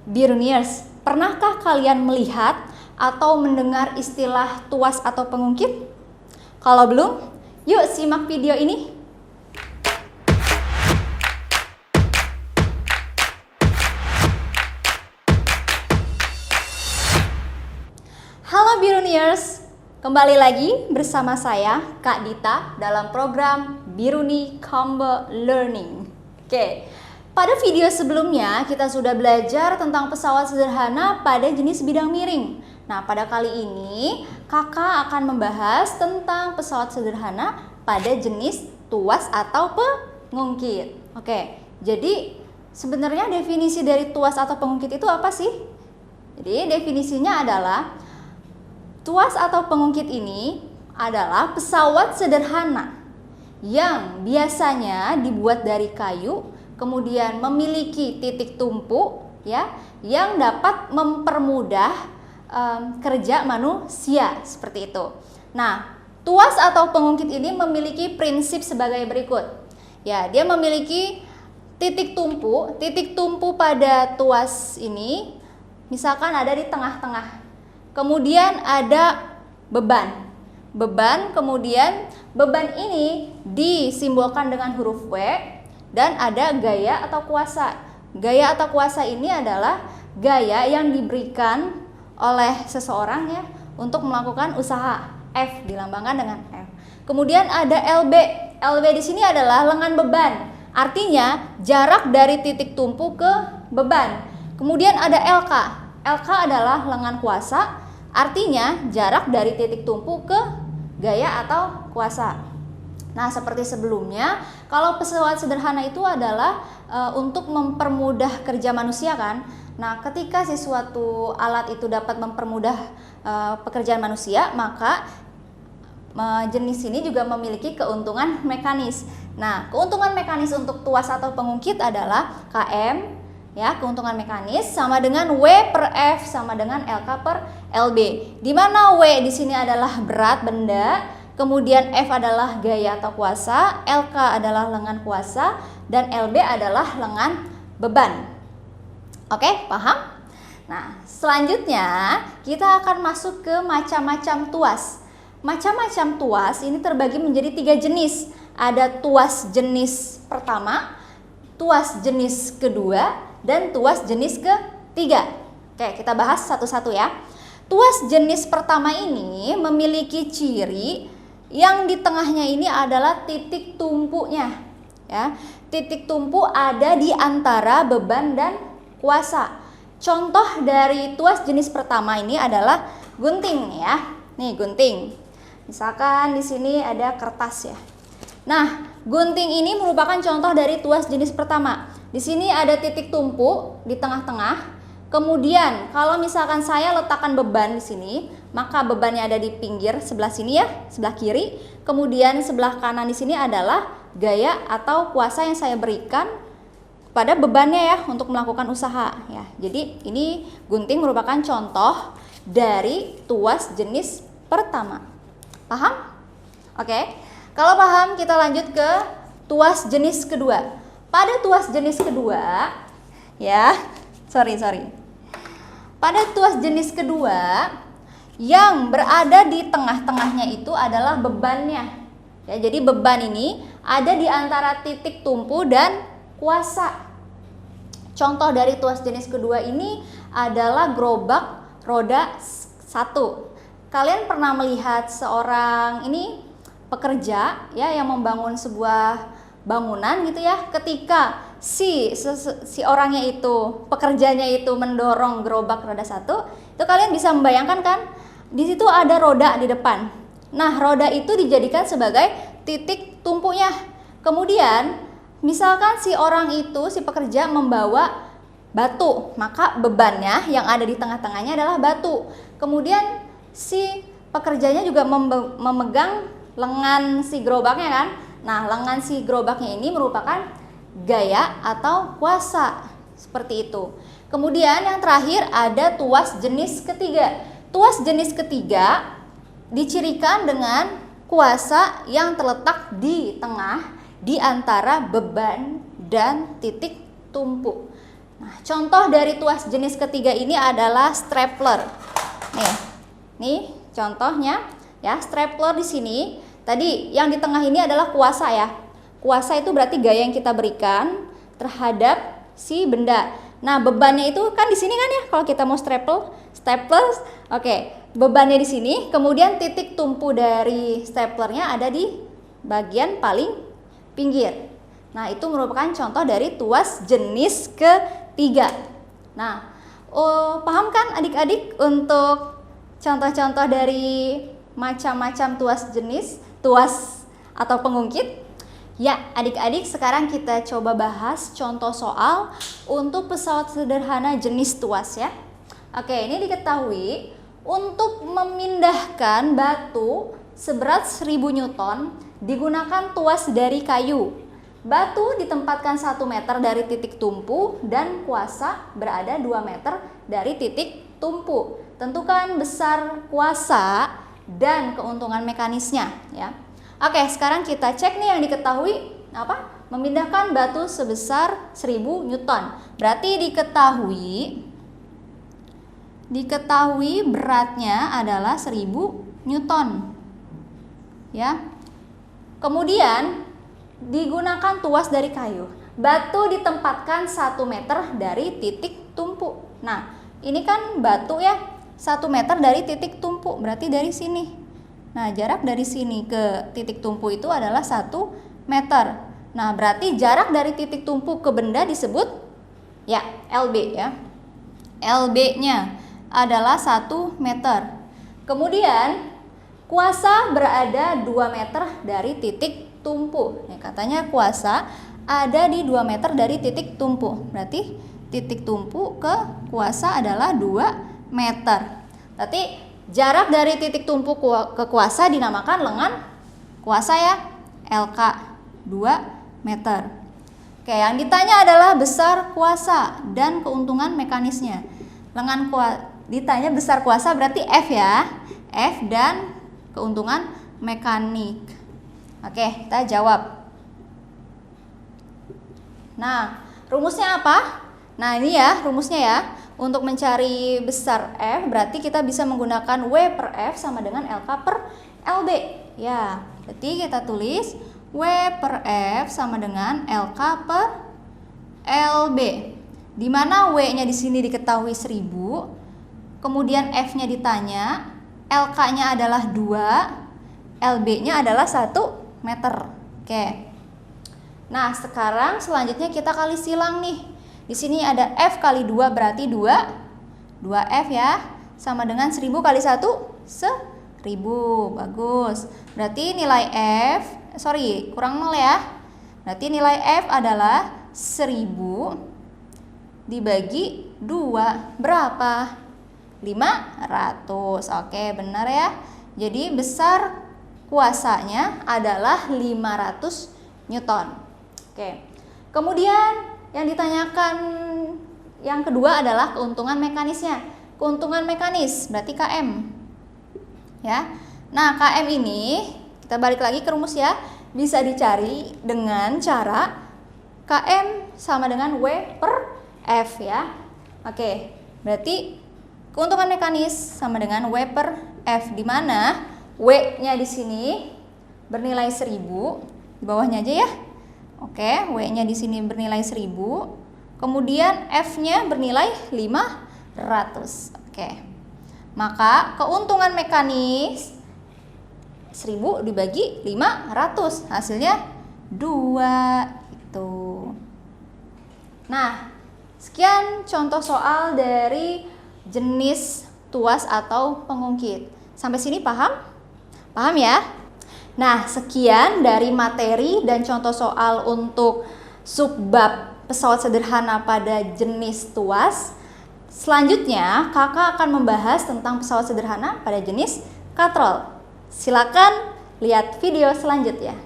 Biruniers, pernahkah kalian melihat atau mendengar istilah tuas atau pengungkit? Kalau belum, yuk simak video ini. Halo Biruniers, kembali lagi bersama saya Kak Dita dalam program Biruni Combo Learning. Oke. Pada video sebelumnya kita sudah belajar tentang pesawat sederhana pada jenis bidang miring. Nah, pada kali ini kakak akan membahas tentang pesawat sederhana pada jenis tuas atau pengungkit. Oke, jadi sebenarnya definisi dari tuas atau pengungkit itu apa sih? Jadi definisinya adalah tuas atau pengungkit ini adalah pesawat sederhana yang biasanya dibuat dari kayu, kemudian memiliki titik tumpu ya yang dapat mempermudah kerja manusia seperti itu. Nah, tuas atau pengungkit ini memiliki prinsip sebagai berikut. Ya, dia memiliki titik tumpu. Titik tumpu pada tuas ini misalkan ada di tengah-tengah. Kemudian ada beban. Kemudian beban ini disimbolkan dengan huruf W. Dan ada gaya atau kuasa. Gaya atau kuasa ini adalah gaya yang diberikan oleh seseorang ya untuk melakukan usaha. F dilambangkan dengan F. Kemudian ada LB. LB di sini adalah lengan beban. Artinya jarak dari titik tumpu ke beban. Kemudian ada LK. LK adalah lengan kuasa. Artinya jarak dari titik tumpu ke gaya atau kuasa. Nah, seperti sebelumnya, kalau pesawat sederhana itu adalah untuk mempermudah kerja manusia kan. Nah, ketika si suatu alat itu dapat mempermudah pekerjaan manusia, maka jenis ini juga memiliki keuntungan mekanis. Nah, keuntungan mekanis untuk tuas atau pengungkit adalah KM, ya, keuntungan mekanis sama dengan W per F sama dengan LK per LB. Di mana W di sini adalah berat benda, kemudian F adalah gaya atau kuasa, LK adalah lengan kuasa, dan LB adalah lengan beban. Oke, paham? Nah, selanjutnya kita akan masuk ke macam-macam tuas. Macam-macam tuas ini terbagi menjadi 3 jenis. Ada tuas jenis pertama, tuas jenis kedua, dan tuas jenis ketiga. Oke, kita bahas satu-satu ya. Tuas jenis pertama ini memiliki ciri yang di tengahnya ini adalah titik tumpunya ya. Titik tumpu ada di antara beban dan kuasa. Contoh dari tuas jenis pertama ini adalah gunting ya. Nih, gunting. Misalkan di sini ada kertas ya. Nah, gunting ini merupakan contoh dari tuas jenis pertama. Di sini ada titik tumpu di tengah-tengah. Kemudian kalau misalkan saya letakkan beban di sini, maka bebannya ada di pinggir sebelah sini ya, sebelah kiri. Kemudian sebelah kanan di sini adalah gaya atau kuasa yang saya berikan pada bebannya ya untuk melakukan usaha ya. Jadi ini gunting merupakan contoh dari tuas jenis pertama. Paham? Oke. Kalau paham, kita lanjut ke tuas jenis kedua. Pada tuas jenis kedua ya, pada tuas jenis kedua yang berada di tengah-tengahnya itu adalah bebannya. Ya, jadi beban ini ada di antara titik tumpu dan kuasa. Contoh dari tuas jenis kedua ini adalah gerobak roda 1. Kalian pernah melihat seorang ini pekerja ya yang membangun sebuah bangunan gitu ya, ketika si orangnya itu, pekerjanya itu mendorong gerobak roda 1, itu kalian bisa membayangkan kan, di situ ada roda di depan. Nah, roda itu dijadikan sebagai titik tumpunya. Kemudian misalkan si orang itu, si pekerja membawa batu, maka bebannya yang ada di tengah-tengahnya adalah batu. Kemudian si pekerjanya juga memegang lengan si gerobaknya kan. Nah, lengan si gerobaknya ini merupakan gaya atau kuasa, seperti itu. Kemudian yang terakhir ada tuas jenis ketiga. Tuas jenis ketiga dicirikan dengan kuasa yang terletak di tengah di antara beban dan titik tumpu. Nah, contoh dari tuas jenis ketiga ini adalah stapler. Nih contohnya ya, stapler di sini. Tadi yang di tengah ini adalah kuasa ya. Kuasa itu berarti gaya yang kita berikan terhadap si benda. Nah, bebannya itu kan di sini kan ya, kalau kita mau stapler. Oke, bebannya di sini. Kemudian titik tumpu dari staplernya ada di bagian paling pinggir. Nah, itu merupakan contoh dari tuas jenis ketiga. Nah, paham kan adik-adik untuk contoh-contoh dari macam-macam tuas atau pengungkit? Ya, adik-adik, sekarang kita coba bahas contoh soal untuk pesawat sederhana jenis tuas ya. Oke, ini diketahui untuk memindahkan batu seberat 1000 Newton digunakan tuas dari kayu. Batu ditempatkan 1 meter dari titik tumpu dan kuasa berada 2 meter dari titik tumpu. Tentukan besar kuasa dan keuntungan mekanisnya ya. Oke, sekarang kita cek nih yang diketahui apa? Memindahkan batu sebesar 1000 Newton. Berarti diketahui beratnya adalah 1000 Newton. Ya. Kemudian digunakan tuas dari kayu. Batu ditempatkan 1 meter dari titik tumpu. Nah, ini kan batu ya, 1 meter dari titik tumpu. Berarti dari sini. Nah, jarak dari sini ke titik tumpu itu adalah 1 meter. Nah, berarti jarak dari titik tumpu ke benda disebut ya LB ya. LB-nya adalah 1 meter. Kemudian kuasa berada 2 meter dari titik tumpu. Ya, katanya kuasa ada di 2 meter dari titik tumpu. Berarti titik tumpu ke kuasa adalah 2 meter. Berarti jarak dari titik tumpu ke kuasa dinamakan lengan kuasa ya, LK 2 meter. Oke, yang ditanya adalah besar kuasa dan keuntungan mekanisnya. Ditanya besar kuasa berarti F ya, F dan keuntungan mekanik. Oke, kita jawab. Nah, rumusnya apa? Nah, ini ya rumusnya ya. Untuk mencari besar F berarti kita bisa menggunakan W per F sama dengan LK per LB. Ya, berarti kita tulis W per F sama dengan LK per LB. Di mana W-nya di sini diketahui 1000, kemudian F-nya ditanya, LK-nya adalah 2, LB-nya adalah 1 meter. Oke. Nah, sekarang selanjutnya kita kali silang nih. Di sini ada F kali 2 berarti 2F ya. Sama dengan 1000 kali 1, 1000. Bagus. Berarti nilai F, kurang 0 ya. Berarti nilai F adalah 1000 dibagi 2. Berapa? 500. Oke, benar ya. Jadi besar kuasanya adalah 500 Newton. Oke. Kemudian yang ditanyakan yang kedua adalah keuntungan mekanisnya. Keuntungan mekanis berarti KM. Ya. Nah, KM ini kita balik lagi ke rumus ya. Bisa dicari dengan cara KM sama dengan W per F ya. Oke. Berarti keuntungan mekanis sama dengan W per F, di mana W-nya di sini bernilai 1000, di bawahnya aja ya. Oke, W-nya di sini bernilai 1000, kemudian F-nya bernilai 500. Oke. Maka keuntungan mekanis 1000 dibagi 500, hasilnya 2 itu. Nah, sekian contoh soal dari jenis tuas atau pengungkit. Sampai sini paham? Paham ya? Nah, sekian dari materi dan contoh soal untuk subbab pesawat sederhana pada jenis tuas. Selanjutnya, kakak akan membahas tentang pesawat sederhana pada jenis katrol. Silakan lihat video selanjutnya.